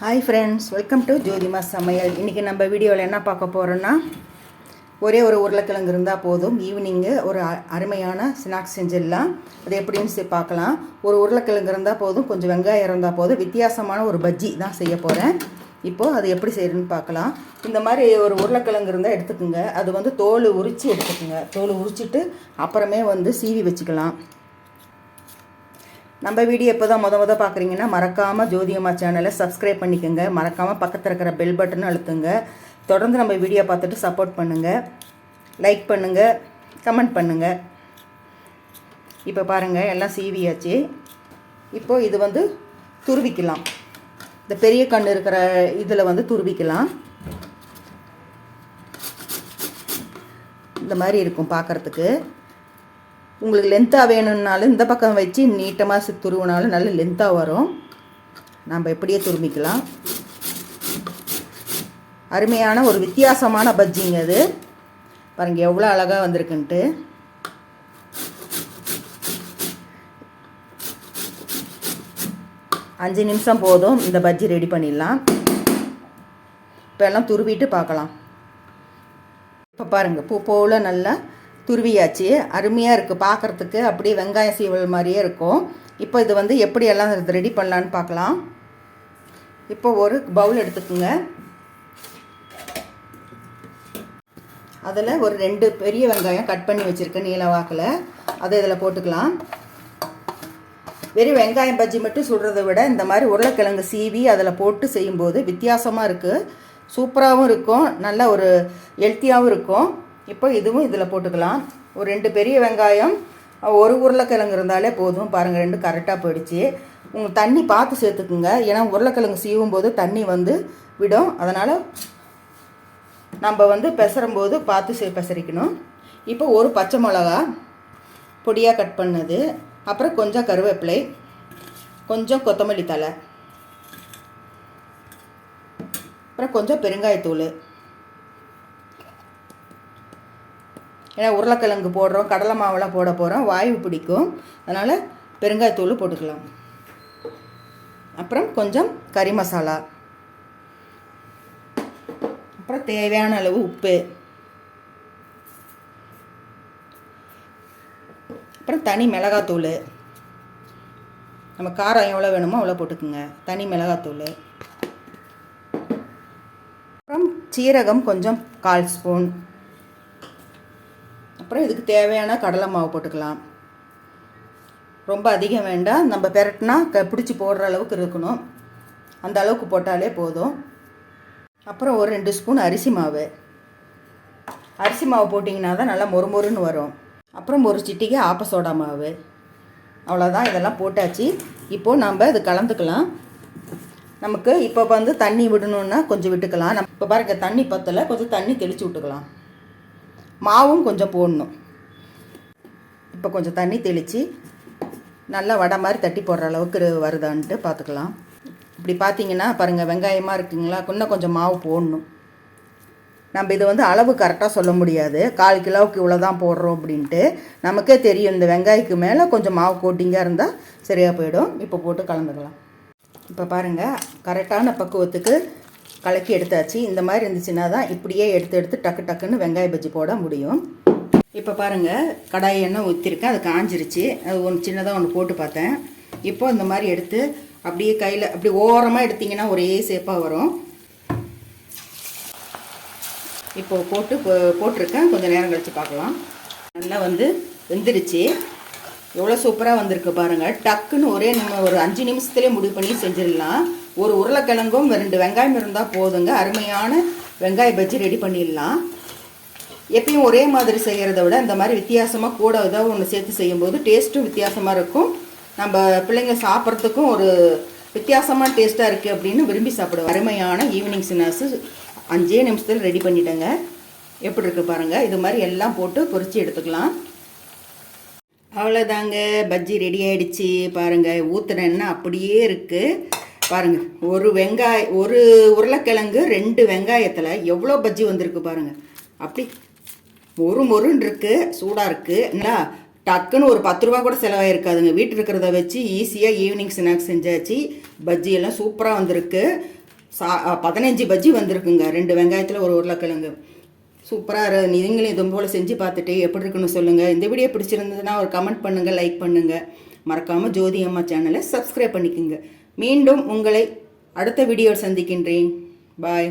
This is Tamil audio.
ஹாய் ஃப்ரெண்ட்ஸ், வெல்கம் டு ஜோதிமா சமையல். இன்றைக்கி நம்ம வீடியோவில் என்ன பார்க்க போகிறோன்னா, ஒரே ஒரு உருளைக்கிழங்கு இருந்தால் போதும், ஈவினிங்கு ஒரு அருமையான ஸ்நாக்ஸ் செஞ்சிடலாம். அது எப்படின்னு பார்க்கலாம். ஒரு உருளைக்கிழங்கு இருந்தால் போதும், கொஞ்சம் வெங்காயம் இருந்தால் போதும், வித்தியாசமான ஒரு பஜ்ஜி தான் செய்ய போகிறேன். இப்போது அது எப்படி செய்யணுன்னு பார்க்கலாம். இந்த மாதிரி ஒரு உருளைக்கிழங்கு இருந்தால் எடுத்துக்கோங்க. அது தோல் உரித்து எடுத்துக்கோங்க. தோல் உரிச்சிட்டு அப்புறமே சீவி வச்சுக்கலாம். நம்ம வீடியோ இப்போ தான் முத பார்க்குறீங்கன்னா மறக்காமல் ஜோதியம்மா சேனலை சப்ஸ்கிரைப் பண்ணிக்கோங்க. மறக்காமல் பக்கத்தில் இருக்கிற பெல் பட்டன் அழுத்துங்க. தொடர்ந்து நம்ம வீடியோ பார்த்துட்டு சப்போர்ட் பண்ணுங்கள், லைக் பண்ணுங்கள், கமெண்ட் பண்ணுங்கள். இப்போ பாருங்கள், எல்லாம் சீவியாச்சு. இப்போது இது துருவிக்கலாம். இந்த பெரிய கண் இருக்கிற இதில் துருவிக்கலாம். இந்த மாதிரி இருக்கும் பார்க்குறதுக்கு. உங்களுக்கு லென்த்தாக வேணும்னாலும் இந்த பக்கம் வச்சு நீட்டமாக துருவினாலும் நல்ல லென்த்தாக வரும். நம்ம எப்படியே துருமிக்கலாம். அருமையான ஒரு வித்தியாசமான பஜ்ஜிங்க அது. பாருங்கள் எவ்வளோ அழகாக வந்திருக்குன்ட்டு. அஞ்சு நிமிஷம் போதும், இந்த பஜ்ஜி ரெடி பண்ணிடலாம். இப்போ எல்லாம் துருவிட்டு பார்க்கலாம். இப்போ பாருங்கள், பூ போல் நல்லா துருவியாச்சு. அருமையாக இருக்குது பார்க்குறதுக்கு. அப்படியே வெங்காய சீவல் மாதிரியே இருக்கும். இப்போ இது எப்படியெல்லாம் ரெடி பண்ணலான்னு பார்க்கலாம். இப்போ ஒரு பவுல் எடுத்துக்கோங்க. அதில் ஒரு 2 பெரிய வெங்காயம் கட் பண்ணி வச்சுருக்கேன் நீல வாக்கில். அதை இதில் போட்டுக்கலாம். வெறும் வெங்காயம் பஜ்ஜி மட்டும் சுடுறதை விட இந்த மாதிரி உருளைக்கிழங்கு சீவி அதில் போட்டு செய்யும்போது வித்தியாசமாக இருக்குது. சூப்பராகவும் இருக்கும், நல்ல ஒரு ஹெல்த்தியாகவும் இருக்கும். இப்போ இதுவும் இதில் போட்டுக்கலாம். ஒரு 2 பெரிய வெங்காயம், ஒரு உருளைக்கிழங்கு இருந்தாலே போதும். பாருங்கள், 2 கரெக்டாக போயிடுச்சு. உங்களுக்கு தண்ணி பார்த்து சேர்த்துக்குங்க. ஏன்னா உருளைக்கிழங்கு சீவும் போது தண்ணி விடும். அதனால் நம்ம பெசரும்போது பார்த்து பெசரிக்கணும். இப்போ ஒரு பச்சை மிளகா பொடியாக கட் பண்ணது, அப்புறம் கொஞ்சம் கருவேப்பிலை, கொஞ்சம் கொத்தமல்லி தழை, அப்புறம் கொஞ்சம் பெருங்காயத்தூள். ஏன்னா உருளைக்கிழங்கு போடுறோம், கடலை மாவெல்லாம் போட போகிறோம், வாயு பிடிக்கும். அதனால் பெருங்காயத்தூள் போட்டுக்கலாம். அப்புறம் கொஞ்சம் கறி மசாலா, அப்புறம் தேவையான அளவு உப்பு, அப்புறம் தனி மிளகாத்தூள். நம்ம காரம் எவ்வளோ வேணுமோ அவ்வளோ போட்டுக்குங்க. தனி மிளகாத்தூள், அப்புறம் சீரகம் கொஞ்சம் 1/4 ஸ்பூன். அப்புறம் இதுக்கு தேவையான கடலை மாவு போட்டுக்கலாம். ரொம்ப அதிகம் வேண்டாம், நம்ம பெரட்டினா பிடிச்சி போடுற அளவுக்கு இருக்கணும். அந்த அளவுக்கு போட்டாலே போதும். அப்புறம் ஒரு 2 ஸ்பூன் அரிசி மாவு. அரிசி மாவு போட்டிங்கன்னா தான் நல்லா மொறுமொறுன்னு வரும். அப்புறம் ஒரு சிட்டிகை ஆப்ப சோடா மாவு. அவ்வளோதான், இதெல்லாம் போட்டாச்சு. இப்போது நம்ம இது கலந்துக்கலாம். நமக்கு இப்போ தண்ணி விடணுன்னா கொஞ்சம் விட்டுக்கலாம். நம்ம இப்போ பாருங்கள், தண்ணி பத்தலை, கொஞ்சம் தண்ணி தெளித்து விட்டுக்கலாம். மாவும் கொஞ்சம் போடணும். இப்போ கொஞ்சம் தண்ணி தெளித்து நல்லா வடை மாதிரி தட்டி போடுற அளவுக்கு வருதான்ட்டு பார்த்துக்கலாம். இப்படி பார்த்தீங்கன்னா பாருங்கள், வெங்காயமாக இருக்குங்களா, இன்னும் கொஞ்சம் மாவு போடணும். நம்ம இது அளவு கரெக்டாக சொல்ல முடியாது. 1/4 கிலோவுக்கு இவ்வளோ தான் போடுறோம் அப்படின்ட்டு. நமக்கே தெரியும், இந்த வெங்காயத்துக்கு மேலே கொஞ்சம் மாவு கோட்டிங்காக இருந்தால் சரியாக போயிடும். இப்போ போட்டு கலந்துக்கலாம். இப்போ பாருங்கள், கரெக்டான பக்குவத்துக்கு கலக்கி எடுத்தாச்சு. இந்த மாதிரி இருந்துச்சுன்னா தான் இப்படியே எடுத்து டக்கு டக்குன்னு வெங்காய பஜ்ஜி போட முடியும். இப்போ பாருங்கள், கடாய் எண்ணெய் ஊற்றிருக்கேன், அது காஞ்சிருச்சு. அது ஒன்று சின்னதாக ஒன்று போட்டு பார்த்தேன். இப்போது இந்த மாதிரி எடுத்து அப்படியே கையில் அப்படி ஓரமாக எடுத்திங்கன்னா ஒரே சேப்பாக வரும். இப்போது போட்டிருக்கேன். கொஞ்சம் நேரம் கழித்து பார்க்கலாம். நல்லா வெந்துருச்சு. எவ்வளோ சூப்பராக வந்திருக்கு பாருங்கள். டக்குன்னு ஒரு 5 நிமிஷத்துலேயே முடிவு பண்ணி செஞ்சிடலாம். ஒரு உருளைக்கிழங்கும் 2 வெங்காயம் இருந்தால் போதுங்க. அருமையான வெங்காய பஜ்ஜி ரெடி பண்ணிடலாம். எப்பயும் ஒரே மாதிரி செய்கிறத விட இந்த மாதிரி வித்தியாசமாக கூட ஏதாவது ஒன்று சேர்த்து செய்யும்போது டேஸ்ட்டும் வித்தியாசமாக இருக்கும். நம்ம பிள்ளைங்க சாப்பிட்றதுக்கும் ஒரு வித்தியாசமான டேஸ்ட்டாக இருக்குது அப்படின்னு விரும்பி சாப்பிடுவோம். அருமையான ஈவினிங் ஸ்நாக்ஸு 5 நிமிஷத்தில் ரெடி பண்ணிட்டேங்க. எப்படி இருக்குது பாருங்கள். இது மாதிரி எல்லாம் போட்டு பொரித்து எடுத்துக்கலாம். அவ்வளோதாங்க, பஜ்ஜி ரெடி ஆகிடுச்சு. பாருங்கள், ஊற்றுனேன்னா அப்படியே இருக்குது. பாருங்கள், ஒரு உருளைக்கிழங்கு 2 வெங்காயத்தில் எவ்வளோ பஜ்ஜி வந்திருக்கு பாருங்கள். அப்படி மொறுன்னு இருக்குது, சூடாக இருக்குங்களா. டக்குன்னு ஒரு 10 ரூபா கூட செலவாயிருக்காதுங்க. வீட்டில் இருக்கிறத வச்சு ஈஸியாக ஈவினிங் ஸ்நாக்ஸ் செஞ்சாச்சு. பஜ்ஜி எல்லாம் சூப்பராக வந்திருக்கு. 15 பஜ்ஜி வந்திருக்குங்க. 2 வெங்காயத்தில் ஒரு உருளைக்கிழங்கு. சூப்பராக நீங்களும் இதுவும் போல் செஞ்சு பார்த்துட்டு எப்படி இருக்குன்னு சொல்லுங்கள். இந்த வீடியோ பிடிச்சிருந்ததுன்னா ஒரு கமெண்ட் பண்ணுங்கள், லைக் பண்ணுங்கள். மறக்காமல் ஜோதி அம்மா சேனலை சப்ஸ்கிரைப் பண்ணிக்கோங்க. மீண்டும் உங்களை அடுத்த வீடியோ சந்திக்கின்றேன். பாய்.